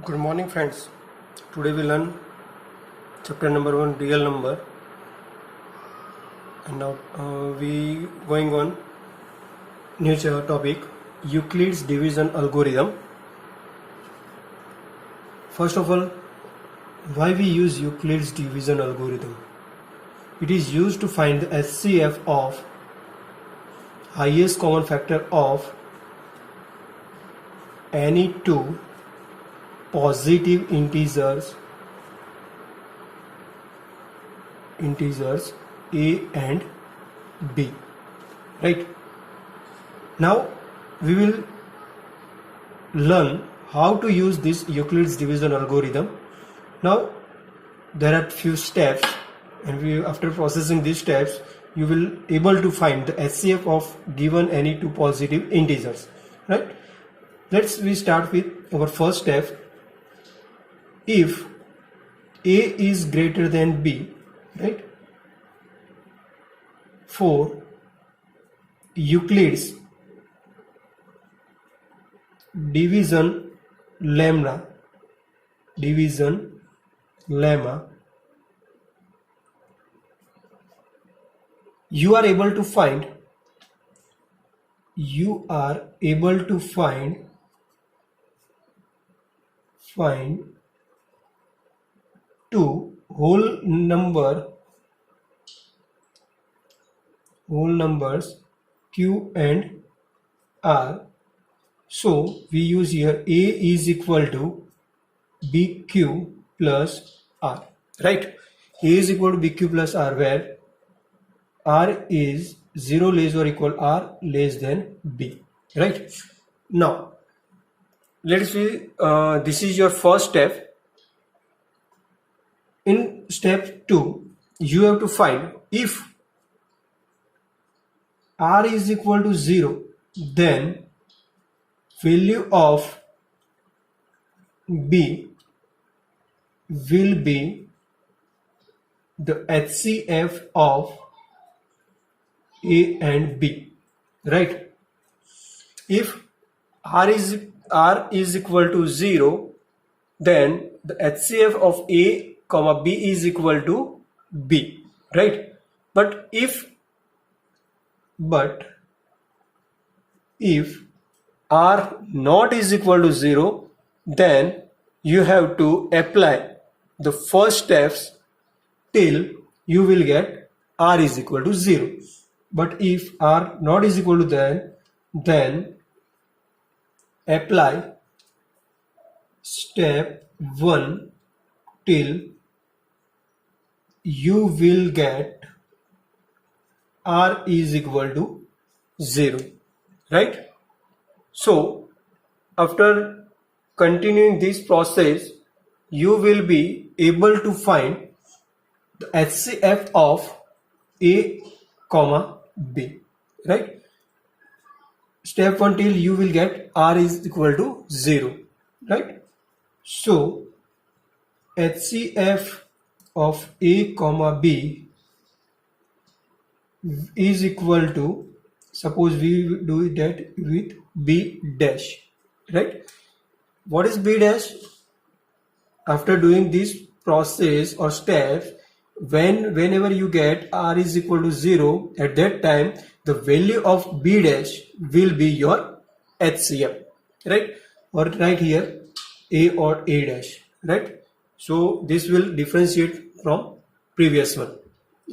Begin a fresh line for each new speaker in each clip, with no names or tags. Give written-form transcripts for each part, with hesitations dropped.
Good morning friends. Today we learn chapter number 1 real number, and now we going on new topic Euclid's division algorithm. First of all, why we use Euclid's division algorithm? It is used to find the HCF of highest common factor of any two positive integers a and b. Right, now we will learn how to use this Euclid's division algorithm. Now there are few steps, and after processing these steps you will able to find the HCF of given any two positive integers. Right, we start with our first step. If a is greater than b, right, for Euclid's division lemma, you are able to find two whole numbers q and r. So we use here a is equal to bq plus r. Right, a is equal to bq plus r, where r is 0 less or equal r less than b. Right, now let's see, this is your first step. In step 2, you have to find if r is equal to 0, then value of b will be the HCF of a and b. Right, if r is equal to 0, then the HCF of a comma b is equal to b. Right, but if r not is equal to 0, then you have to apply the first steps till you will get r is equal to 0. But if r not is equal to then apply step 1 till you will get r is equal to 0. Right, so after continuing this process you will be able to find the HCF of a comma b. Right, step 1 till you will get r is equal to 0. Right, so HCF of a comma b is equal to, suppose we do that with b dash. Right, what is b dash? After doing this process or steps, whenever you get r is equal to 0, at that time the value of b dash will be your HCF. Right, or right here a or a dash. Right, so this will differentiate from previous one.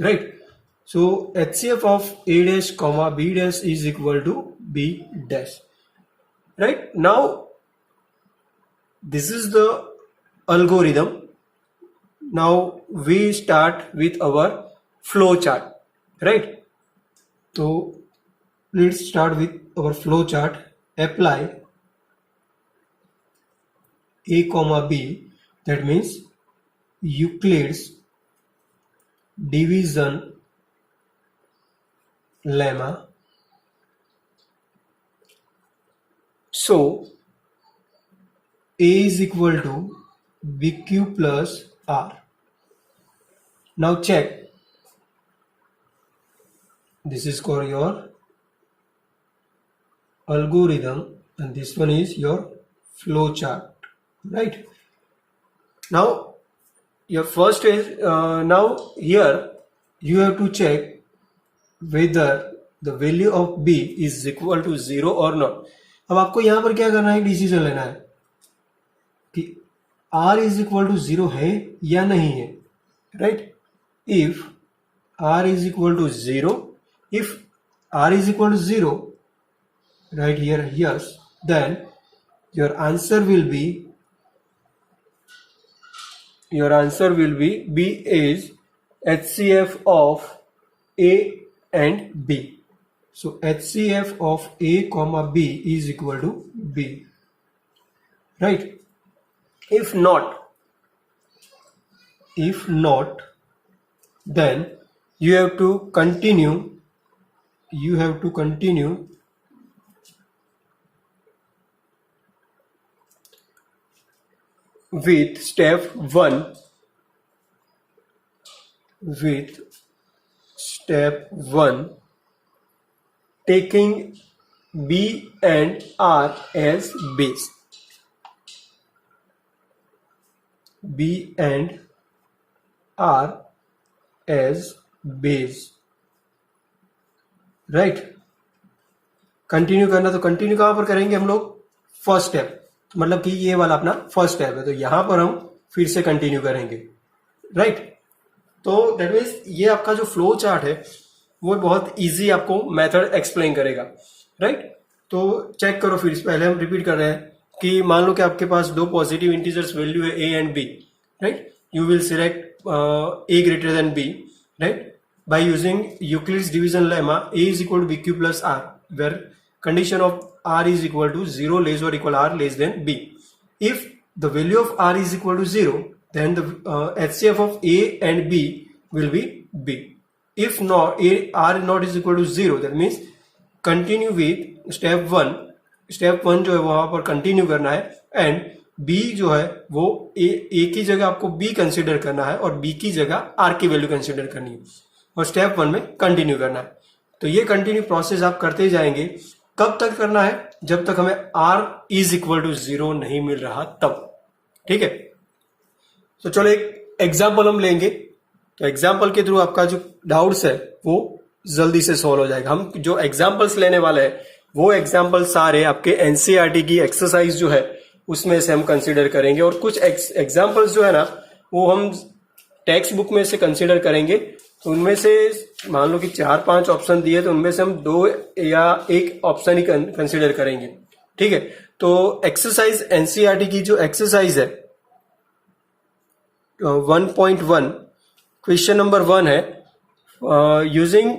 Right, so HCF of a dash comma b dash is equal to b dash. Right, now this is the algorithm. Now we start with our flow chart. Right, so let's start with our flow chart. Apply a comma b, that means Euclid's division lemma. So a is equal to bq plus r. Now check, this is called your algorithm and this one is your flow chart. right? Now your first is now here you have to check whether the value of b is equal to 0 or not. अब आपको यहां पर क्या करना है, decision लेना है कि r इज इक्वल टू 0 है या नहीं है, right? If r is equal to 0, if r is equal to 0, right here yes, then your answer will be b is HCF of a and b. So HCF of a comma b is equal to b, right? If not, then you have to continue with step 1 taking b and r as base. b and r as base, right? Continue करना, तो continue कहां पर करेंगे हम लोग? First step, मतलब कि ये वाला अपना फर्स्ट स्टेप है, तो यहां पर हम फिर से कंटिन्यू करेंगे, राइट? तो दैट मीन्स ये आपका जो फ्लो चार्ट है वो बहुत इजी आपको मेथड एक्सप्लेन करेगा, राइट? तो चेक करो फिर, पहले हम रिपीट कर रहे हैं कि मान लो कि आपके पास दो पॉजिटिव इंटीजर्स वैल्यू है a and b, right? You will select a greater than b, right? By using Euclid's division lemma, a is equal to bq plus r, where condition of r is equal to 0 less or equal r less than b. If the value of r is equal to 0, then the HCF of a and b will be b. If not, r not is equal to 0, that means continue with step 1. Step 1 जो है वहां पर continue करना है, and b जो है वो a की जगह आपको b कंसिडर करना है और b की जगह r की वैल्यू कंसिडर करनी है और स्टेप 1 में कंटिन्यू करना है. तो ये कंटिन्यू प्रोसेस आप करते जाएंगे. कब तक करना है? जब तक हमें r इज इक्वल टू 0 नहीं मिल रहा तब, ठीक है? तो चलो एक एग्जाम्पल हम लेंगे, तो एग्जाम्पल के थ्रू आपका जो डाउट्स है वो जल्दी से सॉल्व हो जाएगा. हम जो एग्जाम्पल्स लेने वाले हैं वो एग्जाम्पल सारे आपके एनसीईआरटी की एक्सरसाइज जो है उसमें से हम कंसिडर करेंगे, और कुछ एग्जाम्पल्स जो है ना वो हम टेक्स्ट बुक में से कंसिडर करेंगे. तो उनमें से मान लो कि 4-5 ऑप्शन दिए, तो उनमें से हम 2 या 1 ऑप्शन ही कंसिडर करेंगे, ठीक है? तो एक्सरसाइज एनसीईआरटी की जो एक्सरसाइज है 1.1 क्वेश्चन नंबर 1 है, using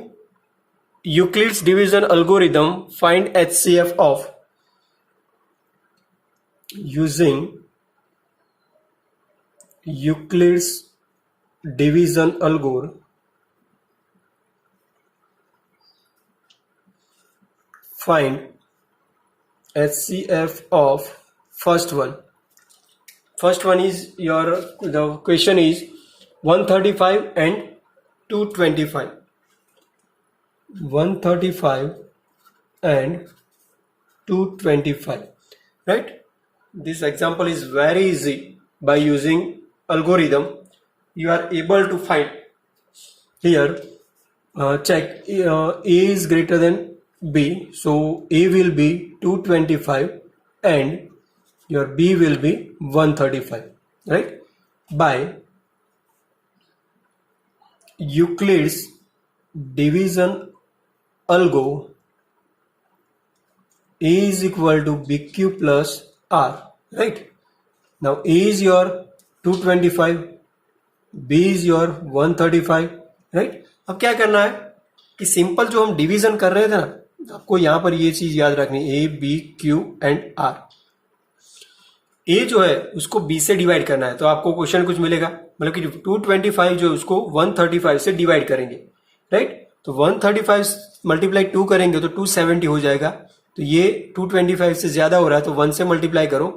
Euclid's division algorithm find HCF of. Using Euclid's division algorithm find HCF of first one. First one is the question is 135 and 225. 135 and 225, right? This example is very easy. By using algorithm you are able to find. Here check a is greater than b, so a will be 225 and your b will be 135, right? By Euclid's division algo, a is equal to bq plus r, right? Now a is your 225, b is your 135, right? अब क्या करना है कि simple जो हम division कर रहे थे ना, आपको यहां पर ये चीज याद रखनी, A B Q and R. A जो है उसको बी से डिवाइड करना है, तो आपको क्वेश्चन कुछ मिलेगा, मतलब कि 225 जो है उसको 135 से डिवाइड करेंगे, राइट? तो 135 मल्टीप्लाई 2 करेंगे तो 270 हो जाएगा. तो ये 225 से ज्यादा हो रहा है तो 1 से मल्टीप्लाई करो,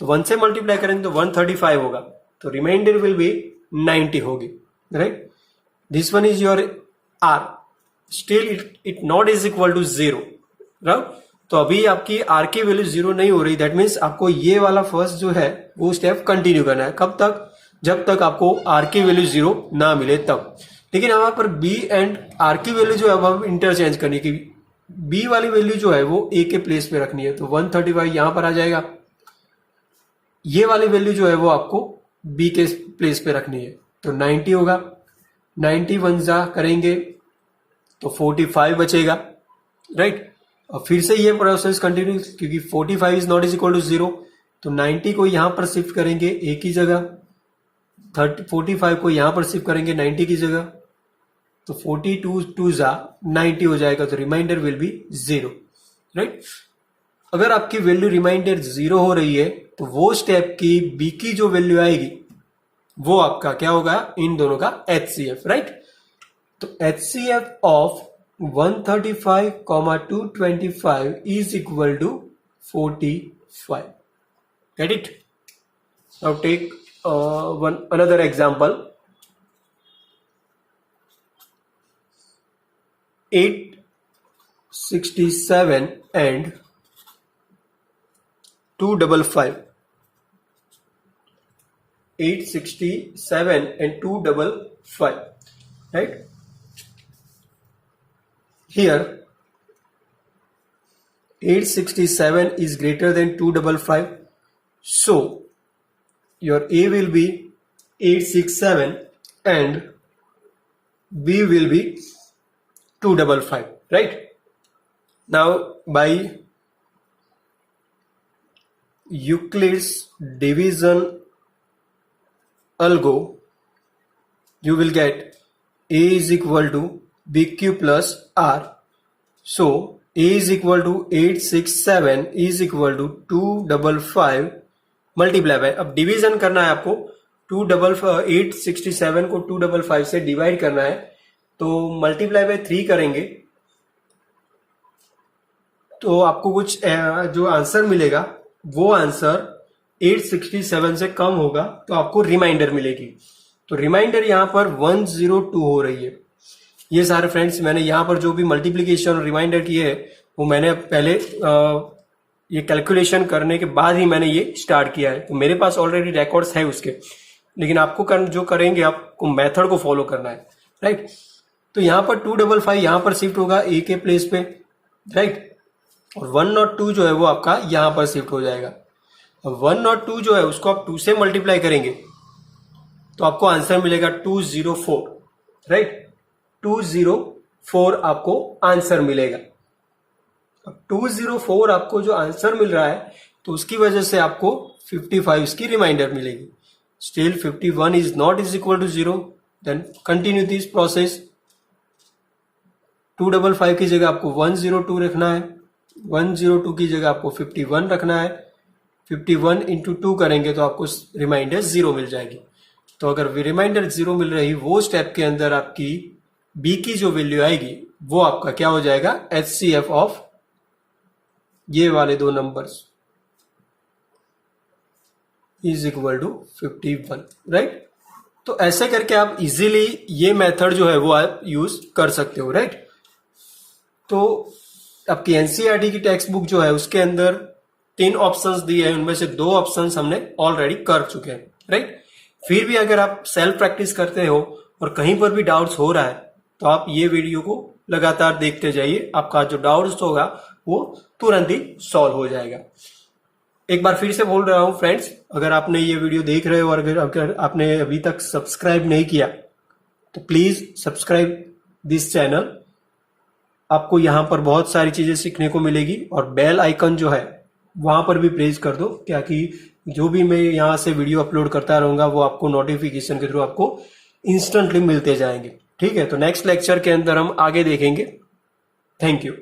तो 1 से मल्टीप्लाई करेंगे तो 135 होगा, तो रिमाइंडर विल बी 90 होगी, right? This one is your R. Still it not is equal to 0, right? तो तो अभी आपकी आर की वैल्यू 0 नहीं हो रही, दैट मीन्स आपको ये वाला फर्स्ट जो है वो स्टेप कंटिन्यू करना है। कब तक? जब तक आपको आर की वैल्यू 0 ना मिले तब। लेकिन यहाँ पर बी एंड आर की वैल्यू जो है अब इंटरचेंज करनी की, बी वाली वैल्यू जो है वो ए के प्लेस पे रखनी है, तो 135 यहां पर आ जाएगा। ये वाली वैल्यू जो है वो आपको बी के प्लेस पे रखनी है, तो 90 होगा। 90 1 करेंगे तो 45 बचेगा, राइट। और फिर से ये प्रोसेस कंटिन्यू, क्योंकि 45 is not is equal to 0, तो 90 को यहां पर शिफ्ट करेंगे ए की जगह, 45 को यहां पर शिफ्ट करेंगे 90 की जगह, तो 42 2 90 हो जाएगा, तो रिमाइंडर विल बी 0, राइट। अगर आपकी वैल्यू रिमाइंडर 0 हो रही है तो वो स्टेप की बी की जो वैल्यू आएगी वो आपका क्या होगा? इन दोनों का HCF, राइट। तो HCF of 135, 225 is equal to 45. Get it? Now take another example. 867 and 255. 867 and 255, right? Here 867 is greater than 255, so your A will be 867 and B will be 255, right? Now by Euclid's division algo, you will get A is equal to BQ plus R. So A is equal to 867 is equal to 255 multiply by, अब division करना है आपको, 867 को 255 से divide करना है, तो multiply by 3 करेंगे तो आपको कुछ जो आंसर मिलेगा वो आंसर 867 से कम होगा, तो आपको रिमाइंडर मिलेगी। तो रिमाइंडर यहाँ पर 102 हो रही है। ये सारे फ्रेंड्स मैंने यहाँ पर जो भी मल्टीप्लीकेशन और रिमाइंडर किए है वो मैंने पहले ये कैलकुलेशन करने के बाद ही मैंने ये स्टार्ट किया है, तो मेरे पास ऑलरेडी रिकॉर्ड्स है उसके। लेकिन आपको जो करेंगे आपको मेथड को फॉलो करना है, राइट। तो यहाँ पर 255 यहाँ पर शिफ्ट होगा ए के प्लेस पे, राइट। और 102 जो है वो आपका यहाँ पर शिफ्ट हो जाएगा। 102 जो है उसको आप 2 से मल्टीप्लाई करेंगे तो आपको आंसर मिलेगा 204, राइट। 204 आपको आंसर मिलेगा। अब 204 आपको जो आंसर मिल रहा है तो उसकी वजह से आपको 55 की रिमाइंडर मिलेगी। Still 51 is not is equal to 0, then continue this process. 255 की जगह आपको 102 रखना है, 102 की जगह आपको 51 रखना है। 51 इंटू 2 करेंगे तो आपको रिमाइंडर 0 मिल जाएगी। तो अगर रिमाइंडर 0 मिल रही, वो स्टेप के अंदर आपकी बी की जो वैल्यू आएगी वो आपका क्या हो जाएगा? HCF ऑफ ये वाले दो numbers is equal to 51, right. तो ऐसे करके आप इजीली ये मेथड जो है वो आप यूज कर सकते हो, राइट। तो आपकी एनसीईआरटी की टेक्स्ट बुक जो है उसके अंदर 3 ऑप्शंस दिए हैं, उनमें से 2 ऑप्शंस हमने ऑलरेडी कर चुके हैं, राइट। फिर भी अगर आप सेल्फ प्रैक्टिस करते हो और कहीं पर भी डाउट्स हो रहा है तो आप ये वीडियो को लगातार देखते जाइए, आपका जो डाउट्स होगा वो तुरंत ही सॉल्व हो जाएगा। एक बार फिर से बोल रहा हूं फ्रेंड्स, अगर आपने ये वीडियो देख रहे हो और अगर आपने अभी तक सब्सक्राइब नहीं किया तो प्लीज सब्सक्राइब दिस चैनल। आपको यहां पर बहुत सारी चीजें सीखने को मिलेगी और बेल आइकन जो है वहां पर भी प्रेस कर दो, क्या कि जो भी मैं यहां से वीडियो अपलोड करता रहूंगा वो आपको नोटिफिकेशन के थ्रू आपको इंस्टेंटली मिलते जाएंगे, ठीक है। तो नेक्स्ट लेक्चर के अंदर हम आगे देखेंगे। Thank you.